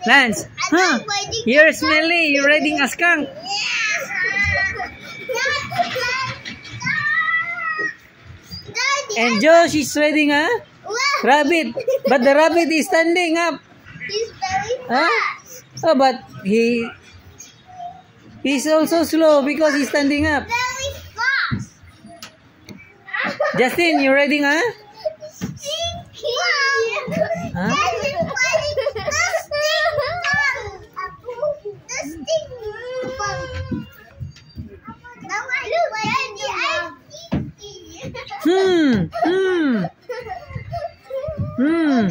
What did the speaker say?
Lance, huh? You're smelly. You're riding a skunk. And Josh is riding a rabbit. But the rabbit is standing up. He's very Huh? fast. Oh, but he's also slow because he's standing up. Very fast. Justin, you're riding a? Stinky. Huh? Hmm.